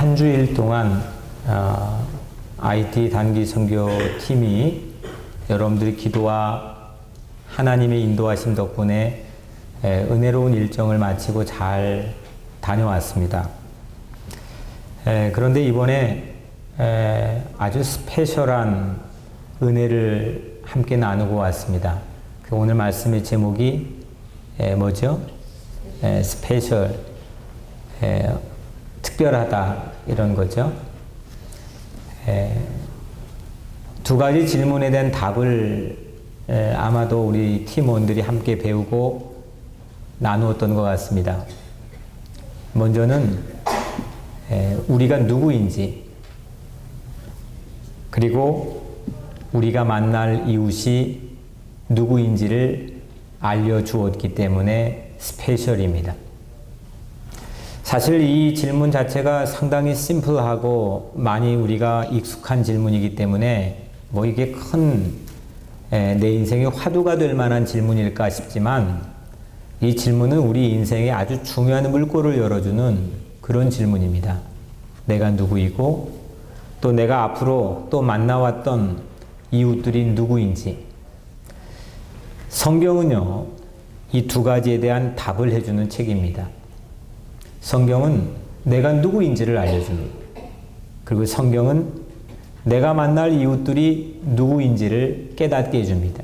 한 주일 동안 IT 단기 선교 팀이 여러분들의 기도와 하나님의 인도하심 덕분에 은혜로운 일정을 마치고 잘 다녀왔습니다. 그런데 이번에 아주 스페셜한 은혜를 함께 나누고 왔습니다. 오늘 말씀의 제목이 뭐죠? 스페셜, 특별하다 이런 거죠. 두 가지 질문에 대한 답을 아마도 우리 팀원들이 함께 배우고 나누었던 것 같습니다. 먼저는 우리가 누구인지, 그리고 우리가 만날 이웃이 누구인지를 알려주었기 때문에 스페셜입니다. 사실 이 질문 자체가 상당히 심플하고 많이 우리가 익숙한 질문이기 때문에 뭐 이게 큰 내 인생의 화두가 될 만한 질문일까 싶지만 이 질문은 우리 인생에 아주 중요한 물꼬를 열어주는 그런 질문입니다. 내가 누구이고 또 내가 앞으로 또 만나왔던 이웃들이 누구인지. 성경은요, 이 두 가지에 대한 답을 해주는 책입니다. 성경은 내가 누구인지를 알려줍니다. 그리고 성경은 내가 만날 이웃들이 누구인지를 깨닫게 해줍니다.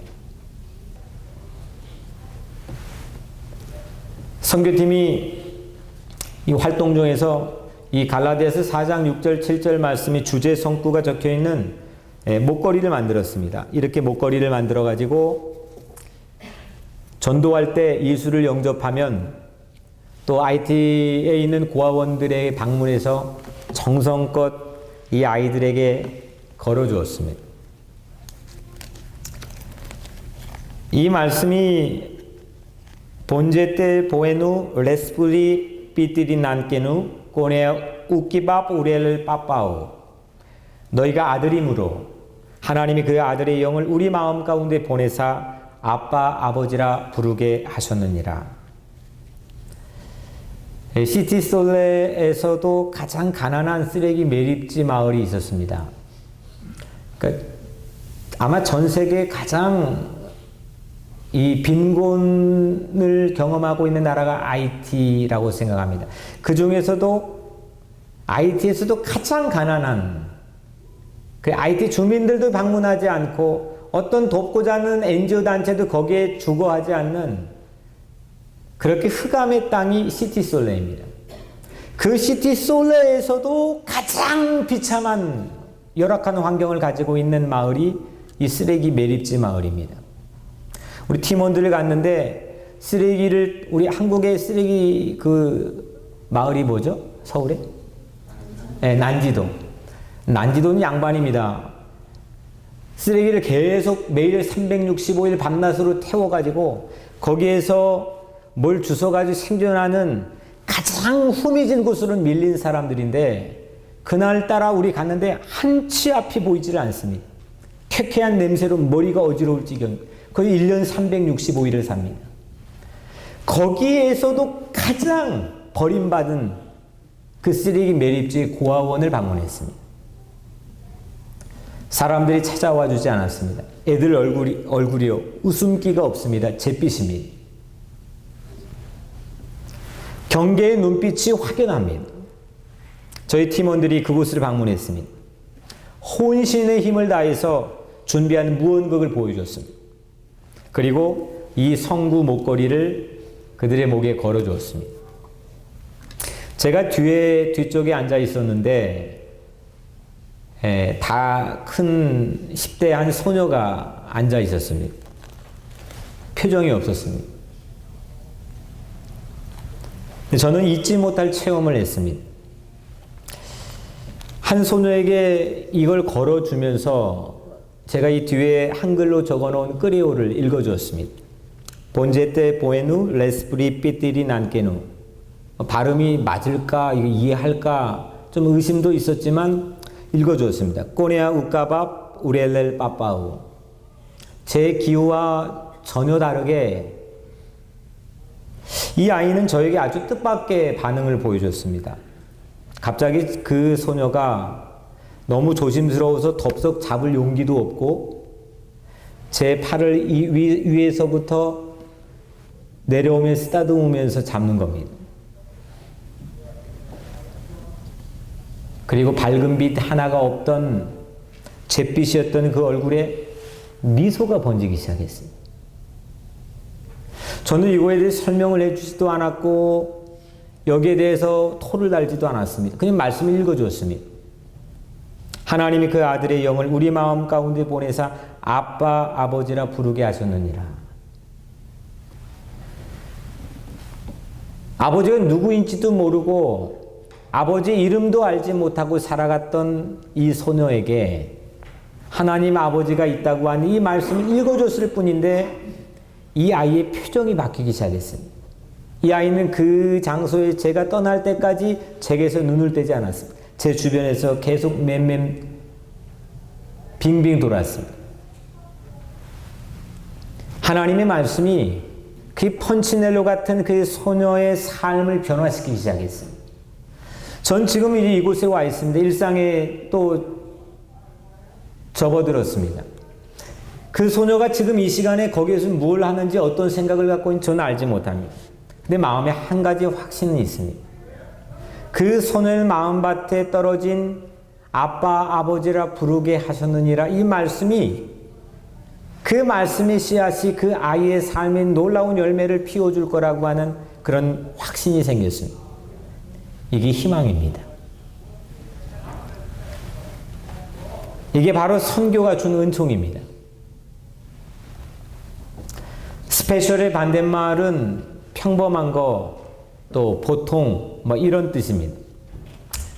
선교팀이 이 활동 중에서 이 갈라디아서 4장 6절 7절 말씀이 주제 성구가 적혀있는 목걸이를 만들었습니다. 이렇게 목걸이를 만들어 가지고 전도할 때 예수를 영접하면 또 IT에 있는 고아원들의 방문해서 정성껏 이 아이들에게 걸어주었습니다. 이 말씀이 본제 때 보에누 레스프리 삐띠리 난케누 꼬네 우키밥 우레를 빠빠오. 너희가 아들이므로 하나님이 그 아들의 영을 우리 마음 가운데 보내사 아빠 아버지라 부르게 하셨느니라. 시티솔레에서도 가장 가난한 쓰레기 매립지 마을이 있었습니다. 그러니까 아마 전 세계 가장 이 빈곤을 경험하고 있는 나라가 IT라고 생각합니다. 그 중에서도 IT에서도 가장 가난한 그 IT 주민들도 방문하지 않고 어떤 돕고자 하는 NGO 단체도 거기에 주거하지 않는 그렇게 흑암의 땅이 시티솔레입니다. 그 시티솔레에서도 가장 비참한 열악한 환경을 가지고 있는 마을이 이 쓰레기 매립지 마을입니다. 우리 팀원들을 갔는데 쓰레기를 우리 한국의 쓰레기 그 마을이 뭐죠? 서울에? 네, 난지도. 난지도는 양반입니다. 쓰레기를 계속 매일 365일 밤낮으로 태워가지고 거기에서 뭘 주워가지고 생존하는 가장 후미진 곳으로 밀린 사람들인데 그날따라 우리 갔는데 한치 앞이 보이질 않습니다. 쾌쾌한 냄새로 머리가 어지러울 지경. 거의 1년 365일을 삽니다. 거기에서도 가장 버림받은 그 쓰레기 매립지 고아원을 방문했습니다. 사람들이 찾아와 주지 않았습니다. 애들 얼굴이요. 웃음기가 없습니다. 잿빛입니다. 경계의 눈빛이 확연합니다. 저희 팀원들이 그곳을 방문했습니다. 혼신의 힘을 다해서 준비한 무언극을 보여줬습니다. 그리고 이 성구 목걸이를 그들의 목에 걸어주었습니다. 제가 뒤쪽에 앉아 있었는데 다 큰 10대 한 소녀가 앉아 있었습니다. 표정이 없었습니다. 저는 잊지 못할 체험을 했습니다. 한 소녀에게 이걸 걸어주면서 제가 이 뒤에 한글로 적어놓은 끄리오를 읽어주었습니다. 본제 때 보에누 레스프리 삐띠리 난케누. 발음이 맞을까 이거 이해할까 좀 의심도 있었지만 읽어주었습니다. 꼬네아 우까밥 우렐렐 빠빠우. 제 기호와 전혀 다르게 이 아이는 저에게 아주 뜻밖의 반응을 보여줬습니다. 갑자기 그 소녀가 너무 조심스러워서 덥석 잡을 용기도 없고 제 팔을 위에서부터 내려오며 쓰다듬으면서 잡는 겁니다. 그리고 밝은 빛 하나가 없던 잿빛이었던 그 얼굴에 미소가 번지기 시작했습니다. 저는 이거에 대해 설명을 해주지도 않았고 여기에 대해서 토를 달지도 않았습니다. 그냥 말씀을 읽어주었습니다. 하나님이 그 아들의 영을 우리 마음 가운데 보내사 아빠 아버지라 부르게 하셨느니라. 아버지가 누구인지도 모르고 아버지 이름도 알지 못하고 살아갔던 이 소녀에게 하나님 아버지가 있다고 하는 이 말씀을 읽어줬을 뿐인데 이 아이의 표정이 바뀌기 시작했습니다. 이 아이는 그 장소에 제가 떠날 때까지 제게서 눈을 떼지 않았습니다. 제 주변에서 계속 맴맴 빙빙 돌았습니다. 하나님의 말씀이 그 펀치넬로 같은 그 소녀의 삶을 변화시키기 시작했습니다. 전 지금 이곳에 와 있습니다. 일상에 또 접어들었습니다. 그 소녀가 지금 이 시간에 거기에서 뭘 하는지 어떤 생각을 갖고 있는지 저는 알지 못합니다. 근데 마음에 한 가지 확신은 있습니다. 그 소녀의 마음밭에 떨어진 아빠 아버지라 부르게 하셨느니라 이 말씀이 그 말씀의 씨앗이 그 아이의 삶에 놀라운 열매를 피워줄 거라고 하는 그런 확신이 생겼습니다. 이게 희망입니다. 이게 바로 선교가 준 은총입니다. 스페셜의 반대말은 평범한 거, 또 보통 뭐 이런 뜻입니다.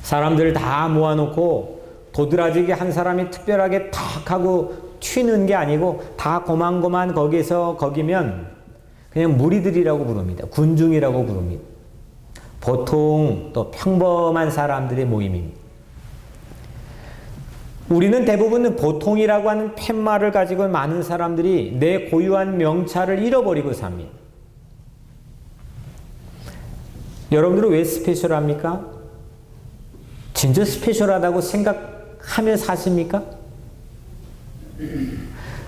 사람들을 다 모아놓고 도드라지게 한 사람이 특별하게 탁 하고 튀는 게 아니고 다 고만고만 거기서 거기면 그냥 무리들이라고 부릅니다. 군중이라고 부릅니다. 보통 또 평범한 사람들의 모임입니다. 우리는 대부분 보통이라고 하는 팻말을 가지고 많은 사람들이 내 고유한 명찰을 잃어버리고 삽니다. 여러분들은 왜 스페셜합니까? 진짜 스페셜하다고 생각하며 사십니까?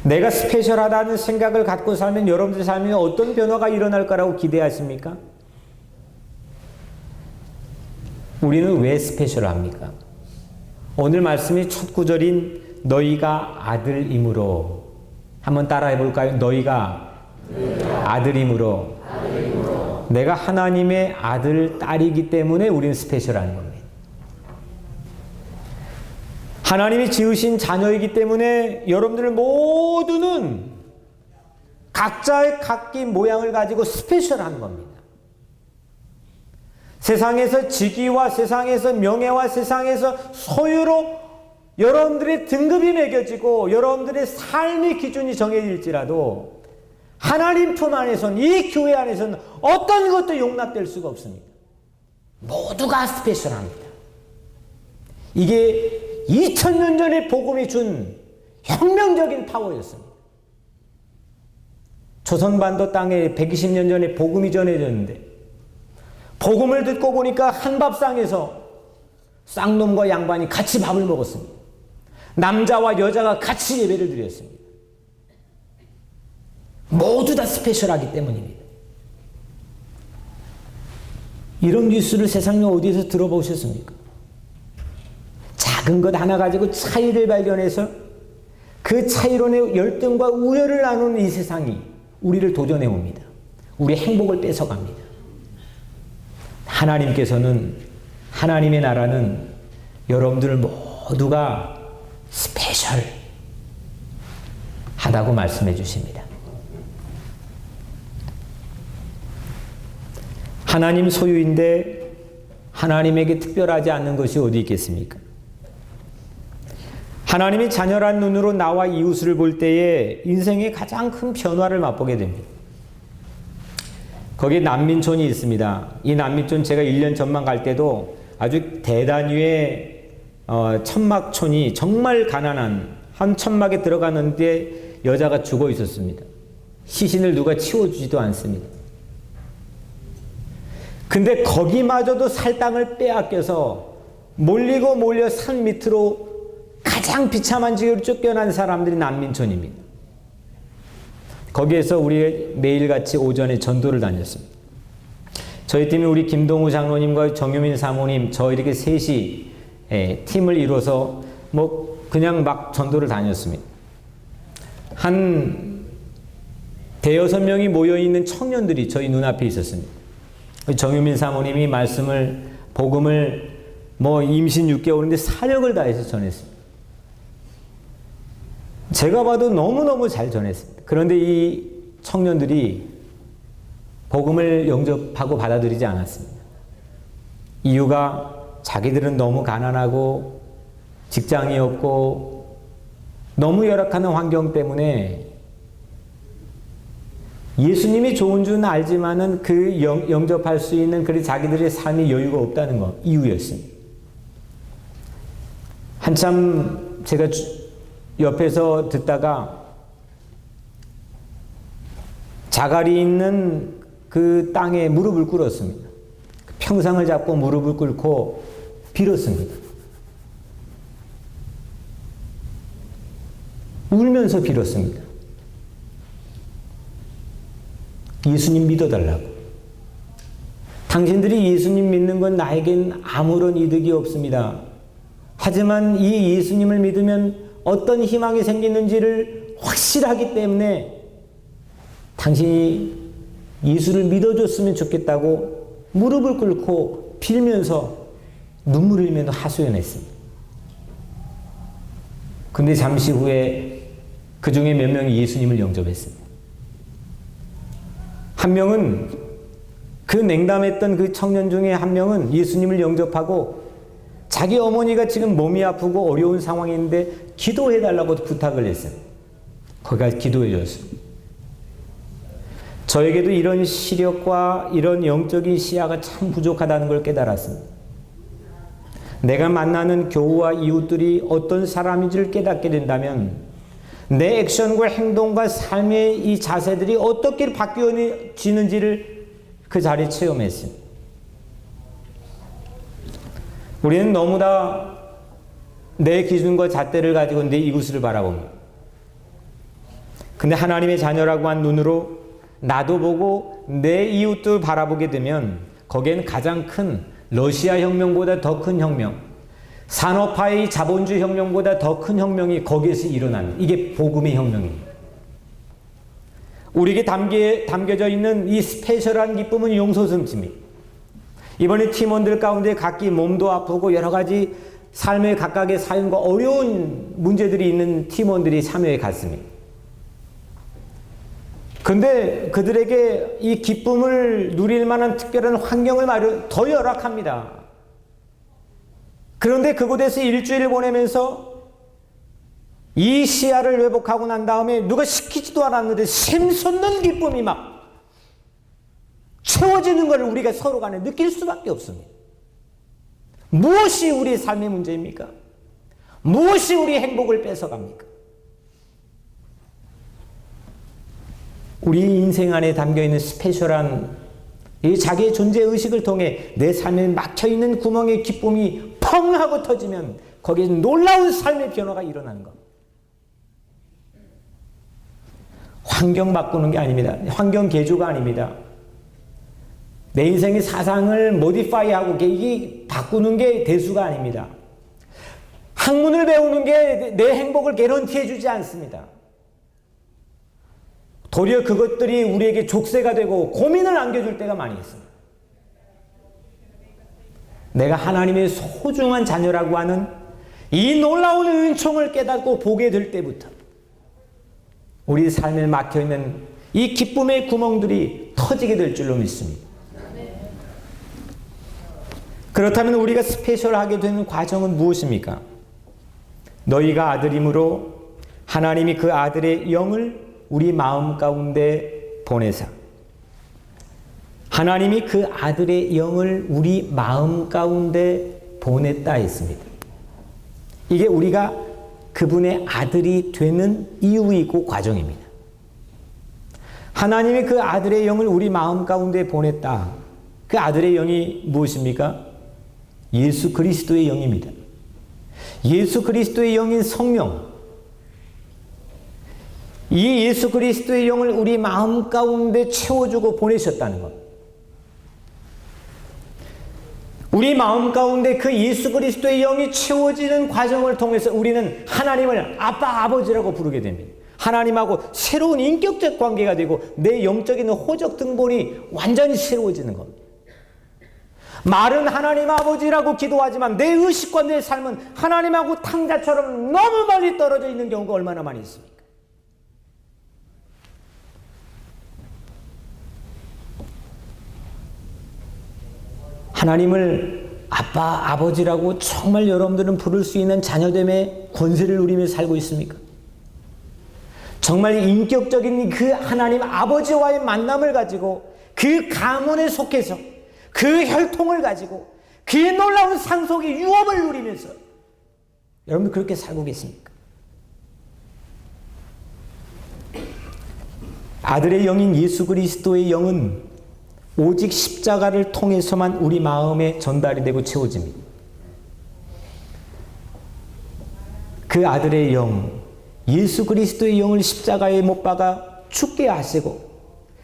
내가 스페셜하다는 생각을 갖고 살면 여러분들 삶에 어떤 변화가 일어날 거라고 기대하십니까? 우리는 왜 스페셜합니까? 오늘 말씀이 첫 구절인 너희가 아들이므로 한번 따라해 볼까요? 너희가 아들이므로 내가 하나님의 아들, 딸이기 때문에 우리는 스페셜한 겁니다. 하나님이 지으신 자녀이기 때문에 여러분들 모두는 각자의 각기 모양을 가지고 스페셜한 겁니다. 세상에서 직위와 세상에서 명예와 세상에서 소유로 여러분들의 등급이 매겨지고 여러분들의 삶의 기준이 정해질지라도 하나님 품 안에서는 이 교회 안에서는 어떤 것도 용납될 수가 없습니다. 모두가 스페셜합니다. 이게 2000년 전에 복음이 준 혁명적인 파워였습니다. 조선반도 땅에 120년 전에 복음이 전해졌는데 복음을 듣고 보니까 한 밥상에서 쌍놈과 양반이 같이 밥을 먹었습니다. 남자와 여자가 같이 예배를 드렸습니다. 모두 다 스페셜하기 때문입니다. 이런 뉴스를 세상에 어디에서 들어보셨습니까? 작은 것 하나 가지고 차이를 발견해서 그 차이론의 열등과 우열을 나누는 이 세상이 우리를 도전해 옵니다. 우리의 행복을 뺏어갑니다. 하나님께서는 하나님의 나라는 여러분들 모두가 스페셜 하다고 말씀해 주십니다. 하나님 소유인데 하나님에게 특별하지 않는 것이 어디 있겠습니까? 하나님이 자녀란 눈으로 나와 이웃을 볼 때에 인생의 가장 큰 변화를 맛보게 됩니다. 거기에 난민촌이 있습니다. 이 난민촌 제가 1년 전만 갈 때도 아주 대단위의 천막촌이 정말 가난한 한 천막에 들어가는데 여자가 죽어 있었습니다. 시신을 누가 치워주지도 않습니다. 근데 거기마저도 살 땅을 빼앗겨서 몰리고 몰려 산 밑으로 가장 비참한 지역으로 쫓겨난 사람들이 난민촌입니다. 거기에서 우리 매일같이 오전에 전도를 다녔습니다. 저희 팀이 우리 김동우 장로님과 정유민 사모님 저 이렇게 셋이 팀을 이뤄서 그냥 막 전도를 다녔습니다. 한 대여섯 명이 모여있는 청년들이 저희 눈앞에 있었습니다. 정유민 사모님이 복음을 임신 6개월인데 사력을 다해서 전했습니다. 제가 봐도 너무너무 잘 전했습니다. 그런데 이 청년들이 복음을 영접하고 받아들이지 않았습니다. 이유가 자기들은 너무 가난하고 직장이 없고 너무 열악한 환경 때문에 예수님이 좋은 줄은 알지만은 그 영접할 수 있는 자기들의 삶의 여유가 없다는 거 이유였습니다. 한참 제가 옆에서 듣다가 자갈이 있는 그 땅에 무릎을 꿇었습니다. 평상을 잡고 무릎을 꿇고 빌었습니다. 울면서 빌었습니다. 예수님 믿어달라고. 당신들이 예수님 믿는 건 나에겐 아무런 이득이 없습니다. 하지만 이 예수님을 믿으면 어떤 희망이 생기는지를 확실하기 때문에 당신이 예수를 믿어줬으면 좋겠다고 무릎을 꿇고 빌면서 눈물을 흘리면서 하소연했습니다. 근데 잠시 후에 그 중에 몇 명이 예수님을 영접했습니다. 한 명은 그 냉담했던 그 청년 중에 한 명은 예수님을 영접하고 자기 어머니가 지금 몸이 아프고 어려운 상황인데 기도해달라고 부탁을 했어요. 거기가 기도해 줬습니다. 저에게도 이런 시력과 이런 영적인 시야가 참 부족하다는 걸 깨달았습니다. 내가 만나는 교우와 이웃들이 어떤 사람인지를 깨닫게 된다면 내 액션과 행동과 삶의 이 자세들이 어떻게 바뀌어지는지를 그 자리에 체험했습니다. 우리는 너무 다 내 기준과 잣대를 가지고 내 이웃을 바라봅니다. 근데 하나님의 자녀라고 한 눈으로 나도 보고 내 이웃도 바라보게 되면 거기에는 가장 큰 러시아 혁명보다 더 큰 혁명, 산업화의 자본주의 혁명보다 더 큰 혁명이 거기에서 일어납니다. 이게 복음의 혁명입니다. 우리에게 담겨져 있는 이 스페셜한 기쁨은 용서성심입니다. 이번에 팀원들 가운데 각기 몸도 아프고 여러 가지 삶의 각각의 삶과 어려운 문제들이 있는 팀원들이 참여해 갔습니다. 근데 그들에게 이 기쁨을 누릴 만한 특별한 환경을 더 열악합니다. 그런데 그곳에서 일주일을 보내면서 이 시야를 회복하고 난 다음에 누가 시키지도 않았는데 샘솟는 기쁨이 막 채워지는 것을 우리가 서로 간에 느낄 수밖에 없습니다. 무엇이 우리의 삶의 문제입니까? 무엇이 우리의 행복을 뺏어갑니까? 우리 인생 안에 담겨있는 스페셜한 이 자기의 존재의식을 통해 내 삶에 막혀있는 구멍의 기쁨이 펑 하고 터지면 거기에 놀라운 삶의 변화가 일어나는 겁니다. 환경 바꾸는 게 아닙니다. 환경 개조가 아닙니다. 내 인생의 사상을 모디파이하고 이게 바꾸는 게 대수가 아닙니다. 학문을 배우는 게 내 행복을 개런티해 주지 않습니다. 도리어 그것들이 우리에게 족쇄가 되고 고민을 안겨줄 때가 많이 있습니다. 내가 하나님의 소중한 자녀라고 하는 이 놀라운 은총을 깨닫고 보게 될 때부터 우리 삶에 막혀있는 이 기쁨의 구멍들이 터지게 될 줄로 믿습니다. 그렇다면 우리가 스페셜하게 되는 과정은 무엇입니까? 너희가 아들이므로 하나님이 그 아들의 영을 우리 마음 가운데 보내사. 하나님이 그 아들의 영을 우리 마음 가운데 보냈다 했습니다. 이게 우리가 그분의 아들이 되는 이유이고 과정입니다. 하나님이 그 아들의 영을 우리 마음 가운데 보냈다. 그 아들의 영이 무엇입니까? 예수 그리스도의 영입니다. 예수 그리스도의 영인 성령, 이 예수 그리스도의 영을 우리 마음 가운데 채워주고 보내셨다는 것. 우리 마음 가운데 그 예수 그리스도의 영이 채워지는 과정을 통해서 우리는 하나님을 아빠, 아버지라고 부르게 됩니다. 하나님하고 새로운 인격적 관계가 되고 내 영적인 호적 등본이 완전히 새로워지는 겁니다. 말은 하나님 아버지라고 기도하지만 내 의식과 내 삶은 하나님하고 탕자처럼 너무 멀리 떨어져 있는 경우가 얼마나 많이 있습니까? 하나님을 아빠, 아버지라고 정말 여러분들은 부를 수 있는 자녀됨의 권세를 누리며 살고 있습니까? 정말 인격적인 그 하나님 아버지와의 만남을 가지고 그 가문에 속해서 그 혈통을 가지고 그 놀라운 상속의 유업을 누리면서 여러분들 그렇게 살고 계십니까? 아들의 영인 예수 그리스도의 영은 오직 십자가를 통해서만 우리 마음에 전달이 되고 채워집니다. 그 아들의 영, 예수 그리스도의 영을 십자가에 못 박아 죽게 하시고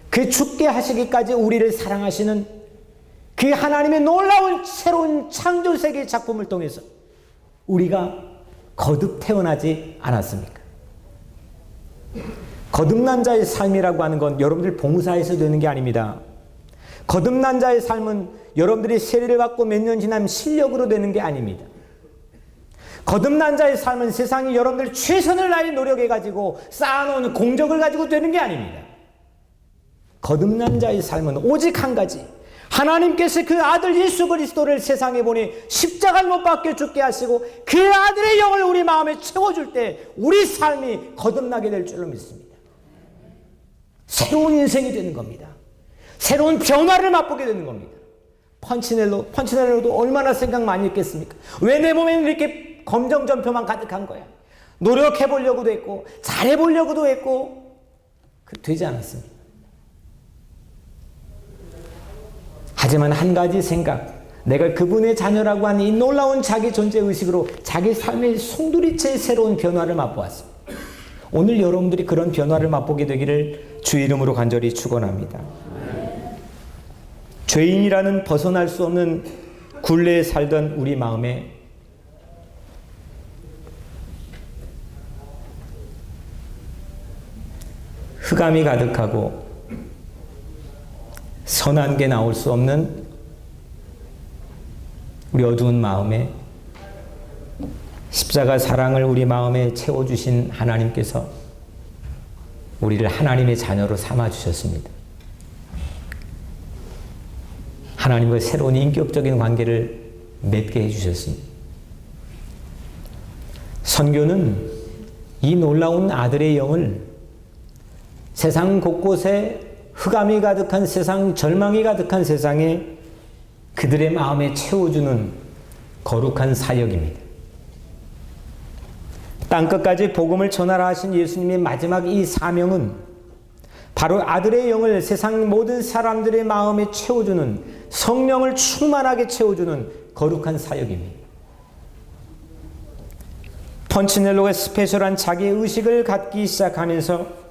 그 죽게 하시기까지 우리를 사랑하시는 그 하나님의 놀라운 새로운 창조세계의 작품을 통해서 우리가 거듭 태어나지 않았습니까? 거듭난 자의 삶이라고 하는 건 여러분들 봉사에서 되는 게 아닙니다. 거듭난 자의 삶은 여러분들이 세례를 받고 몇 년 지나면 실력으로 되는 게 아닙니다. 거듭난 자의 삶은 세상이 여러분들 최선을 다해 노력해가지고 쌓아놓은 공적을 가지고 되는 게 아닙니다. 거듭난 자의 삶은 오직 한 가지, 하나님께서 그 아들 예수 그리스도를 세상에 보내 십자가를 못 박혀 죽게 하시고 그 아들의 영을 우리 마음에 채워줄 때 우리 삶이 거듭나게 될 줄로 믿습니다. 새로운 인생이 되는 겁니다. 새로운 변화를 맛보게 되는 겁니다. 펀치넬로도 얼마나 생각 많이 했겠습니까? 왜 내 몸에는 이렇게 검정점표만 가득한 거야? 노력해보려고도 했고 잘해보려고도 했고 되지 않았습니다. 하지만 한 가지 생각, 내가 그분의 자녀라고 하는 이 놀라운 자기 존재의식으로 자기 삶의 송두리째 새로운 변화를 맛보았습니다. 오늘 여러분들이 그런 변화를 맛보게 되기를 주의 이름으로 간절히 축원합니다. 죄인이라는 벗어날 수 없는 굴레에 살던 우리 마음에 흑암이 가득하고 선한 게 나올 수 없는 우리 어두운 마음에 십자가 사랑을 우리 마음에 채워주신 하나님께서 우리를 하나님의 자녀로 삼아주셨습니다. 하나님과 새로운 인격적인 관계를 맺게 해주셨습니다. 선교는 이 놀라운 아들의 영을 세상 곳곳에 흑암이 가득한 세상, 절망이 가득한 세상에 그들의 마음에 채워주는 거룩한 사역입니다. 땅끝까지 복음을 전하라 하신 예수님의 마지막 이 사명은 바로 아들의 영을 세상 모든 사람들의 마음에 채워주는, 성령을 충만하게 채워주는 거룩한 사역입니다. 펀치넬로가 스페셜한 자기의 의식을 갖기 시작하면서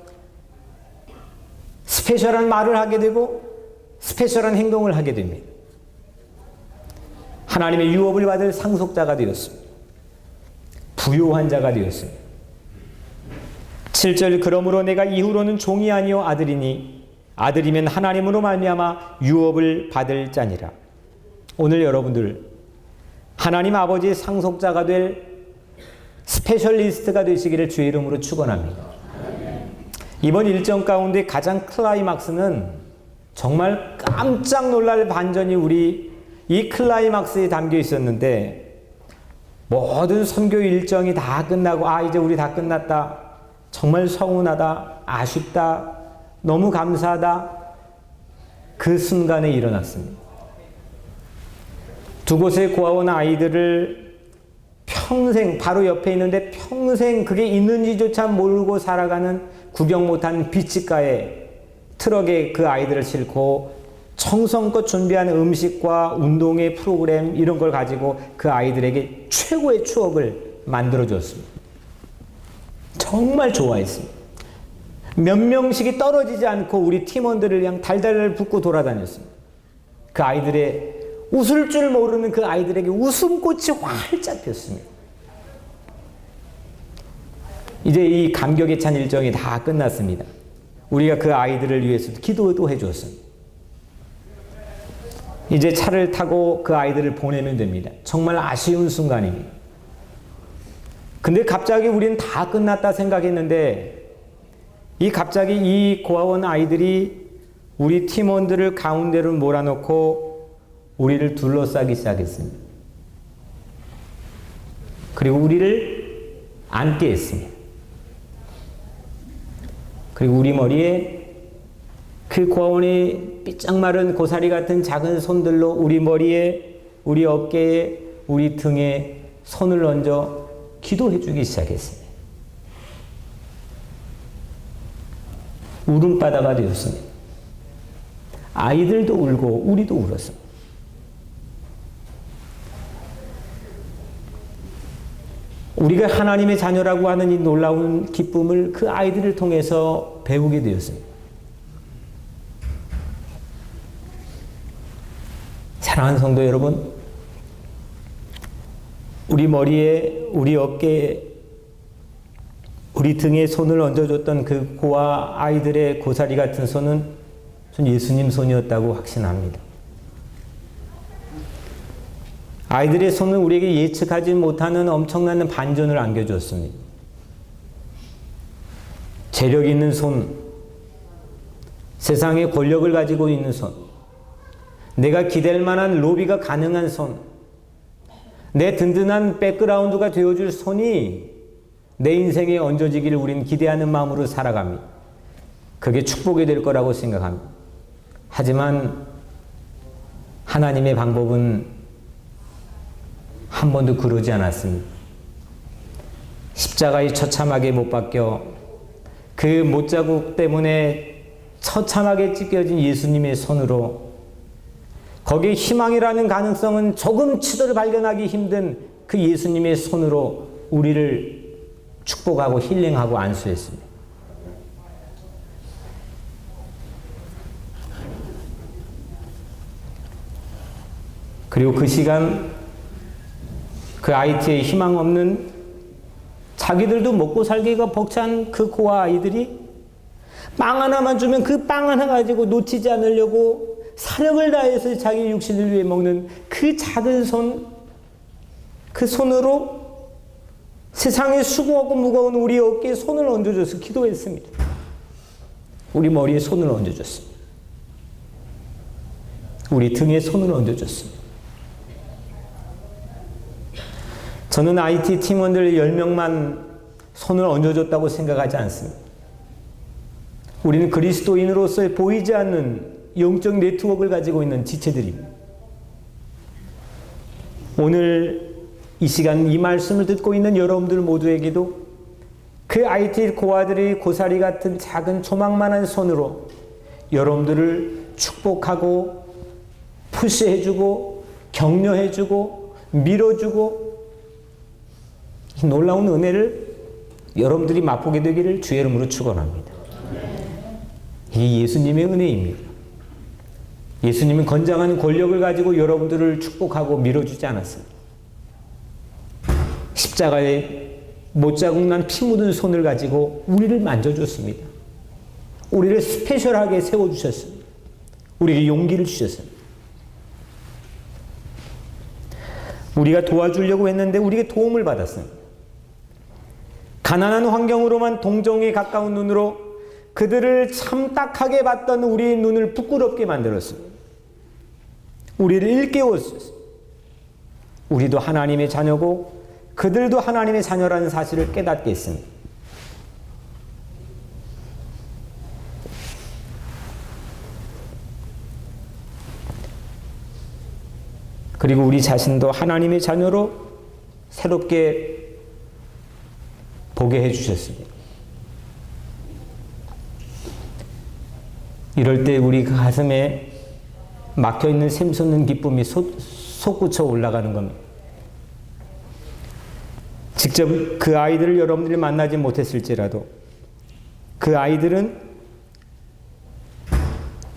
스페셜한 말을 하게 되고 스페셜한 행동을 하게 됩니다. 하나님의 유업을 받을 상속자가 되었습니다. 부요한 자가 되었습니다. 7절 그러므로 내가 이후로는 종이 아니요 아들이니 아들이면 하나님으로 말미암아 유업을 받을 자니라. 오늘 여러분들 하나님 아버지의 상속자가 될 스페셜리스트가 되시기를 주의 이름으로 축원합니다. 이번 일정 가운데 가장 클라이막스는 정말 깜짝 놀랄 반전이 우리 이 클라이막스에 담겨 있었는데 모든 선교 일정이 다 끝나고 이제 우리 다 끝났다. 정말 서운하다. 아쉽다. 너무 감사하다. 그 순간에 일어났습니다. 두 곳에 구하온 아이들을 평생 바로 옆에 있는데 평생 그게 있는지조차 모르고 살아가는 구경 못한 비치가에 트럭에 그 아이들을 싣고 정성껏 준비한 음식과 운동의 프로그램 이런 걸 가지고 그 아이들에게 최고의 추억을 만들어줬습니다. 정말 좋아했습니다. 몇 명씩이 떨어지지 않고 우리 팀원들을 그냥 달달 붙고 돌아다녔습니다. 그 아이들의 웃을 줄 모르는 그 아이들에게 웃음꽃이 활짝 폈습니다. 이제 이 감격에 찬 일정이 다 끝났습니다. 우리가 그 아이들을 위해서도 기도도 해줬습니다. 이제 차를 타고 그 아이들을 보내면 됩니다. 정말 아쉬운 순간입니다. 근데 갑자기 우리는 다 끝났다 생각했는데 갑자기 이 고아원 아이들이 우리 팀원들을 가운데로 몰아넣고 우리를 둘러싸기 시작했습니다. 그리고 우리를 앉게 했습니다. 그리고 우리 머리에 그 고아원의 삐쩍 마른 고사리 같은 작은 손들로 우리 머리에, 우리 어깨에, 우리 등에 손을 얹어 기도해 주기 시작했습니다. 울음바다가 되었습니다. 아이들도 울고 우리도 울었습니다. 우리가 하나님의 자녀라고 하는 이 놀라운 기쁨을 그 아이들을 통해서 배우게 되었습니다. 사랑하는 성도 여러분, 우리 머리에, 우리 어깨에, 우리 등에 손을 얹어줬던 그 고아 아이들의 고사리 같은 손은 전 예수님 손이었다고 확신합니다. 아이들의 손은 우리에게 예측하지 못하는 엄청난 반전을 안겨줬습니다. 재력 있는 손, 세상의 권력을 가지고 있는 손, 내가 기댈 만한 로비가 가능한 손, 내 든든한 백그라운드가 되어줄 손이 내 인생에 얹어지기를 우리는 기대하는 마음으로 살아갑니다. 그게 축복이 될 거라고 생각합니다. 하지만 하나님의 방법은 한 번도 그러지 않았습니다. 십자가에 처참하게 못 박혀 그 못자국 때문에 처참하게 찢겨진 예수님의 손으로, 거기에 희망이라는 가능성은 조금치도 발견하기 힘든 그 예수님의 손으로 우리를 축복하고 힐링하고 안수했습니다. 그리고 그 시간 그 IT에 희망 없는, 자기들도 먹고 살기가 벅찬 그 고아 아이들이 빵 하나만 주면 그 빵 하나 가지고 놓치지 않으려고 사력을 다해서 자기 육신을 위해 먹는 그 작은 손, 그 손으로 세상에 수고하고 무거운 우리 어깨에 손을 얹어줘서 기도했습니다. 우리 머리에 손을 얹어줬습니다. 우리 등에 손을 얹어줬습니다. 저는 IT 팀원들 10명만 손을 얹어줬다고 생각하지 않습니다. 우리는 그리스도인으로서의 보이지 않는 영적 네트워크를 가지고 있는 지체들입니다. 오늘 이 시간 이 말씀을 듣고 있는 여러분들 모두에게도 그 IT 고아들의 고사리 같은 작은 조망만한 손으로 여러분들을 축복하고 푸시해주고 격려해주고 밀어주고 이 놀라운 은혜를 여러분들이 맛보게 되기를 주의 이름으로 축원합니다. 이게 예수님의 은혜입니다. 예수님은 건장한 권력을 가지고 여러분들을 축복하고 밀어주지 않았습니다. 십자가에 못자국 난 피 묻은 손을 가지고 우리를 만져줬습니다. 우리를 스페셜하게 세워주셨습니다. 우리에게 용기를 주셨습니다. 우리가 도와주려고 했는데 우리에게 도움을 받았습니다. 가난한 환경으로만 동정에 가까운 눈으로 그들을 참 딱하게 봤던 우리의 눈을 부끄럽게 만들었습니다. 우리를 일깨웠습니다. 우리도 하나님의 자녀고 그들도 하나님의 자녀라는 사실을 깨닫게 했습니다. 그리고 우리 자신도 하나님의 자녀로 새롭게 보게 해주셨습니다. 이럴 때 우리 그 가슴에 막혀있는 샘솟는 기쁨이 솟구쳐 올라가는 겁니다. 직접 그 아이들을 여러분들이 만나지 못했을지라도 그 아이들은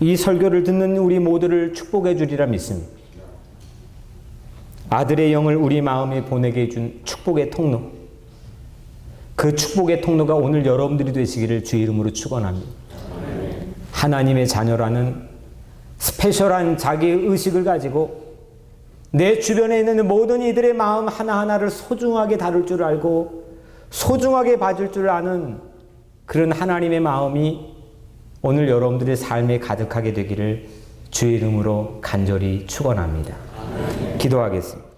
이 설교를 듣는 우리 모두를 축복해 주리라 믿습니다. 아들의 영을 우리 마음에 보내게 해준 축복의 통로, 그 축복의 통로가 오늘 여러분들이 되시기를 주의 이름으로 축원합니다. 하나님의 자녀라는 스페셜한 자기의 의식을 가지고 내 주변에 있는 모든 이들의 마음 하나하나를 소중하게 다룰 줄 알고 소중하게 봐줄 줄 아는 그런 하나님의 마음이 오늘 여러분들의 삶에 가득하게 되기를 주의 이름으로 간절히 축원합니다. 기도하겠습니다.